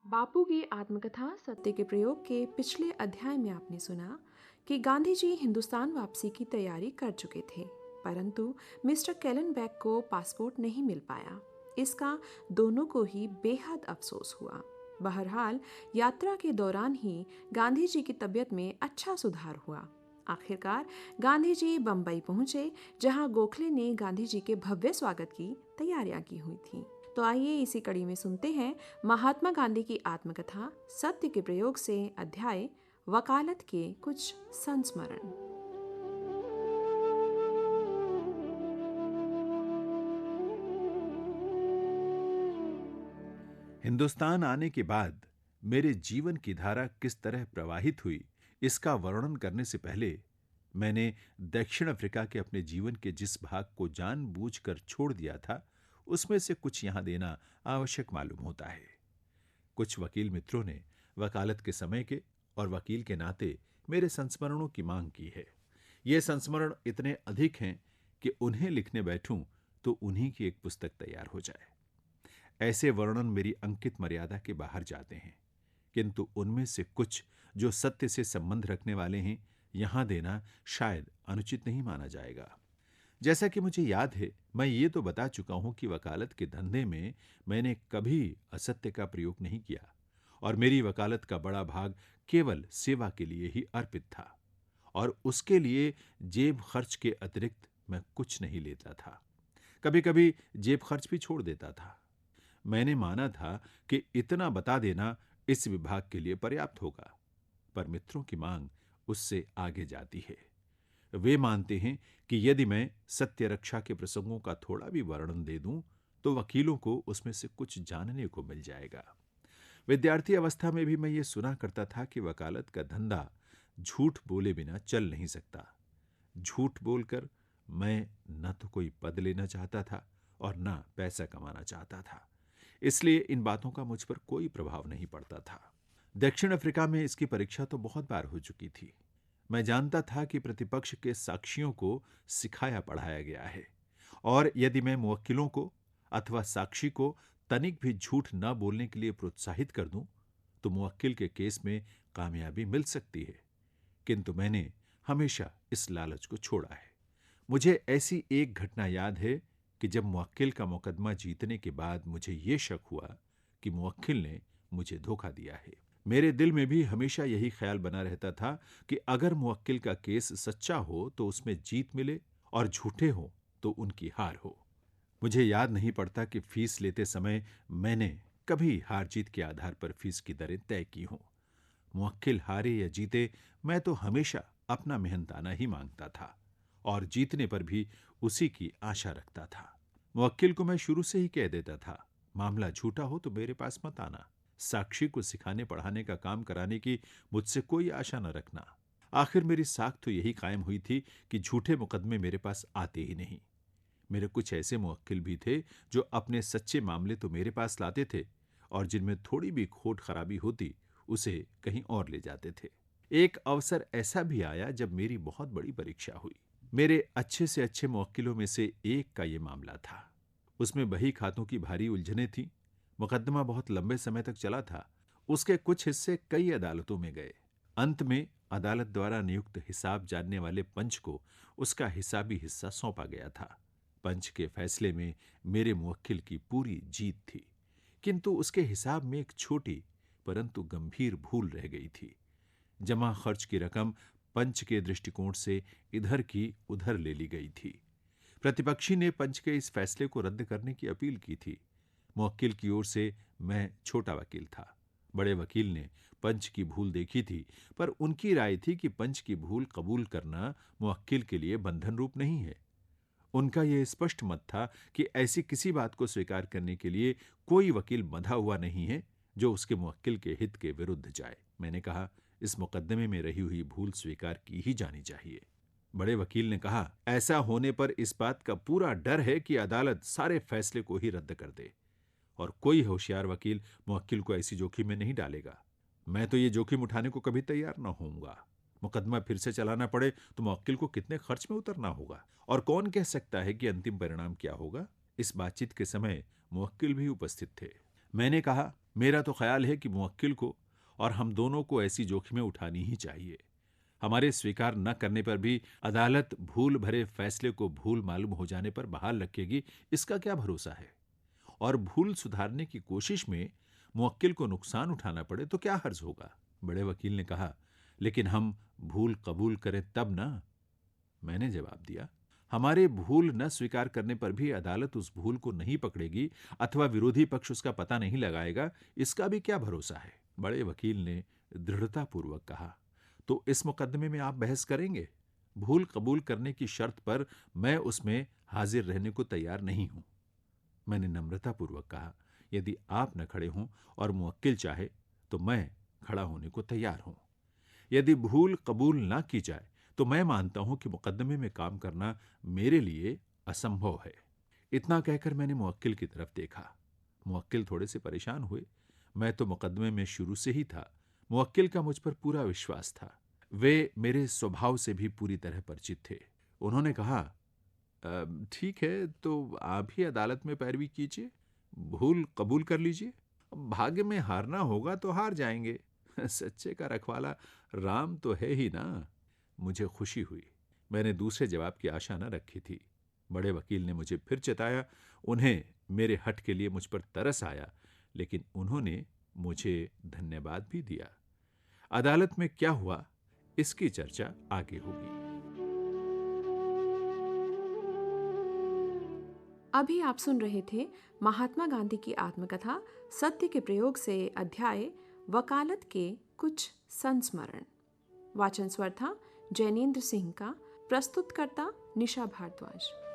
बापू की आत्मकथा सत्य के प्रयोग के पिछले अध्याय में आपने सुना कि गांधी जी हिंदुस्तान वापसी की तैयारी कर चुके थे, परंतु मिस्टर केलनबैक को पासपोर्ट नहीं मिल पाया। इसका दोनों को ही बेहद अफसोस हुआ। बहरहाल यात्रा के दौरान ही गांधी जी की तबीयत में अच्छा सुधार हुआ। आखिरकार गांधी जी बम्बई पहुंचे, जहां गोखले ने गांधी जी के भव्य स्वागत की तैयारियां की हुई थीं। तो आइए इसी कड़ी में सुनते हैं महात्मा गांधी की आत्मकथा सत्य के प्रयोग से अध्याय वकालत के कुछ संस्मरण। हिंदुस्तान आने के बाद मेरे जीवन की धारा किस तरह प्रवाहित हुई, इसका वर्णन करने से पहले मैंने दक्षिण अफ्रीका के अपने जीवन के जिस भाग को जानबूझकर छोड़ दिया था, उसमें से कुछ यहां देना आवश्यक मालूम होता है। कुछ वकील मित्रों ने वकालत के समय के और वकील के नाते मेरे संस्मरणों की मांग की है। ये संस्मरण इतने अधिक हैं कि उन्हें लिखने बैठूं तो उन्हीं की एक पुस्तक तैयार हो जाए। ऐसे वर्णन मेरी अंकित मर्यादा के बाहर जाते हैं, किंतु उनमें से कुछ जो सत्य से संबंध रखने वाले हैं, यहां देना शायद अनुचित नहीं माना जाएगा। जैसा कि मुझे याद है, मैं ये तो बता चुका हूं कि वकालत के धंधे में मैंने कभी असत्य का प्रयोग नहीं किया और मेरी वकालत का बड़ा भाग केवल सेवा के लिए ही अर्पित था और उसके लिए जेब खर्च के अतिरिक्त मैं कुछ नहीं लेता था। कभी कभी जेब खर्च भी छोड़ देता था। मैंने माना था कि इतना बता देना इस विभाग के लिए पर्याप्त होगा, पर मित्रों की मांग उससे आगे जाती है। वे मानते हैं कि यदि मैं सत्य रक्षा के प्रसंगों का थोड़ा भी वर्णन दे दूं, तो वकीलों को उसमें से कुछ जानने को मिल जाएगा। विद्यार्थी अवस्था में भी मैं ये सुना करता था कि वकालत का धंधा झूठ बोले बिना चल नहीं सकता। झूठ बोलकर मैं न तो कोई पद लेना चाहता था और न पैसा कमाना चाहता था, इसलिए इन बातों का मुझ पर कोई प्रभाव नहीं पड़ता था। दक्षिण अफ्रीका में इसकी परीक्षा तो बहुत बार हो चुकी थी। मैं जानता था कि प्रतिपक्ष के साक्षियों को सिखाया पढ़ाया गया है और यदि मैं मुवक्किलों को अथवा साक्षी को तनिक भी झूठ न बोलने के लिए प्रोत्साहित कर दूं, तो मुवक्किल के केस में कामयाबी मिल सकती है। किंतु मैंने हमेशा इस लालच को छोड़ा है। मुझे ऐसी एक घटना याद है कि जब मुवक्किल का मुकदमा जीतने के बाद मुझे ये शक हुआ कि मुवक्किल ने मुझे धोखा दिया है। मेरे दिल में भी हमेशा यही ख्याल बना रहता था कि अगर मुवक्किल का केस सच्चा हो तो उसमें जीत मिले और झूठे हो तो उनकी हार हो। मुझे याद नहीं पड़ता कि फीस लेते समय मैंने कभी हार जीत के आधार पर फीस की दरें तय की हों। मुवक्किल हारे या जीते, मैं तो हमेशा अपना मेहनताना ही मांगता था और जीतने पर भी उसी की आशा रखता था। मुवक्किल को मैं शुरू से ही कह देता था, मामला झूठा हो तो मेरे पास मत आना। साक्षी को सिखाने पढ़ाने का काम कराने की मुझसे कोई आशा न रखना। आखिर मेरी साख तो यही कायम हुई थी कि झूठे मुकदमे मेरे पास आते ही नहीं। मेरे कुछ ऐसे मुवक्किल भी थे जो अपने सच्चे मामले तो मेरे पास लाते थे और जिनमें थोड़ी भी खोट खराबी होती उसे कहीं और ले जाते थे। एक अवसर ऐसा भी आया जब मेरी बहुत बड़ी परीक्षा हुई। मेरे अच्छे से अच्छे मुवक्किलों में से एक का ये मामला था। उसमें बही खातों की भारी उलझनें थीं। मुकदमा बहुत लंबे समय तक चला था। उसके कुछ हिस्से कई अदालतों में गए। अंत में अदालत द्वारा नियुक्त हिसाब जानने वाले पंच को उसका हिसाबी हिस्सा सौंपा गया था। पंच के फैसले में मेरे मुवक्किल की पूरी जीत थी, किंतु उसके हिसाब में एक छोटी परंतु गंभीर भूल रह गई थी। जमा खर्च की रकम पंच के दृष्टिकोण से इधर की उधर ले ली गई थी। प्रतिपक्षी ने पंच के इस फैसले को रद्द करने की अपील की थी। मुवक्किल की ओर से मैं छोटा वकील था। बड़े वकील ने पंच की भूल देखी थी, पर उनकी राय थी कि पंच की भूल कबूल करना मुवक्किल के लिए बंधन रूप नहीं है। उनका यह स्पष्ट मत था कि ऐसी किसी बात को स्वीकार करने के लिए कोई वकील बंधा हुआ नहीं है जो उसके मुवक्किल के हित के विरुद्ध जाए। मैंने कहा, इस मुकदमे में रही हुई भूल स्वीकार की ही जानी चाहिए। बड़े वकील ने कहा, ऐसा होने पर इस बात का पूरा डर है कि अदालत सारे फैसले को ही रद्द कर दे और कोई होशियार वकील मुवक्किल को ऐसी जोखिम में नहीं डालेगा। मैं तो ये जोखिम उठाने को कभी तैयार न होऊंगा। मुकदमा फिर से चलाना पड़े तो मुवक्किल को कितने खर्च में उतरना होगा और कौन कह सकता है कि अंतिम परिणाम क्या होगा। इस बातचीत के समय मुवक्किल भी उपस्थित थे। मैंने कहा, मेरा तो ख्याल है कि मुवक्किल को और हम दोनों को ऐसी जोखिमें उठानी ही चाहिए। हमारे स्वीकार न करने पर भी अदालत भूल भरे फैसले को भूल मालूम हो जाने पर बहाल रखेगी, इसका क्या भरोसा है? और भूल सुधारने की कोशिश में मुवक्किल को नुकसान उठाना पड़े तो क्या हर्ज होगा? बड़े वकील ने कहा, लेकिन हम भूल कबूल करें तब ना। मैंने जवाब दिया, हमारे भूल न स्वीकार करने पर भी अदालत उस भूल को नहीं पकड़ेगी अथवा विरोधी पक्ष उसका पता नहीं लगाएगा, इसका भी क्या भरोसा है? बड़े वकील ने दृढ़तापूर्वक कहा, तो इस मुकदमे में आप बहस करेंगे? भूल कबूल करने की शर्त पर मैं उसमें हाजिर रहने को तैयार नहीं हूं। मैंने नम्रतापूर्वक कहा, यदि आप न खड़े हों और मुवक्किल चाहे तो मैं खड़ा होने को तैयार हूं। यदि भूल कबूल ना की जाए तो मैं मानता हूं कि मुकदमे में काम करना मेरे लिए असंभव है। इतना कहकर मैंने मुवक्किल की तरफ देखा। मुवक्किल थोड़े से परेशान हुए। मैं तो मुकदमे में शुरू से ही था। मुवक्किल का मुझ पर पूरा विश्वास था। वे मेरे स्वभाव से भी पूरी तरह परिचित थे। उन्होंने कहा, ठीक है, तो आप ही अदालत में पैरवी कीजिए, भूल कबूल कर लीजिए। भाग्य में हारना होगा तो हार जाएंगे। सच्चे का रखवाला राम तो है ही ना। मुझे खुशी हुई। मैंने दूसरे जवाब की आशा न रखी थी। बड़े वकील ने मुझे फिर चिताया। उन्हें मेरे हठ के लिए मुझ पर तरस आया, लेकिन उन्होंने मुझे धन्यवाद भी दिया। अदालत में क्या हुआ, इसकी चर्चा आगे होगी। अभी आप सुन रहे थे महात्मा गांधी की आत्मकथा सत्य के प्रयोग से अध्याय वकालत के कुछ संस्मरण। वाचन स्वर था जैनेन्द्र सिंह का। प्रस्तुतकर्ता निशा भारद्वाज।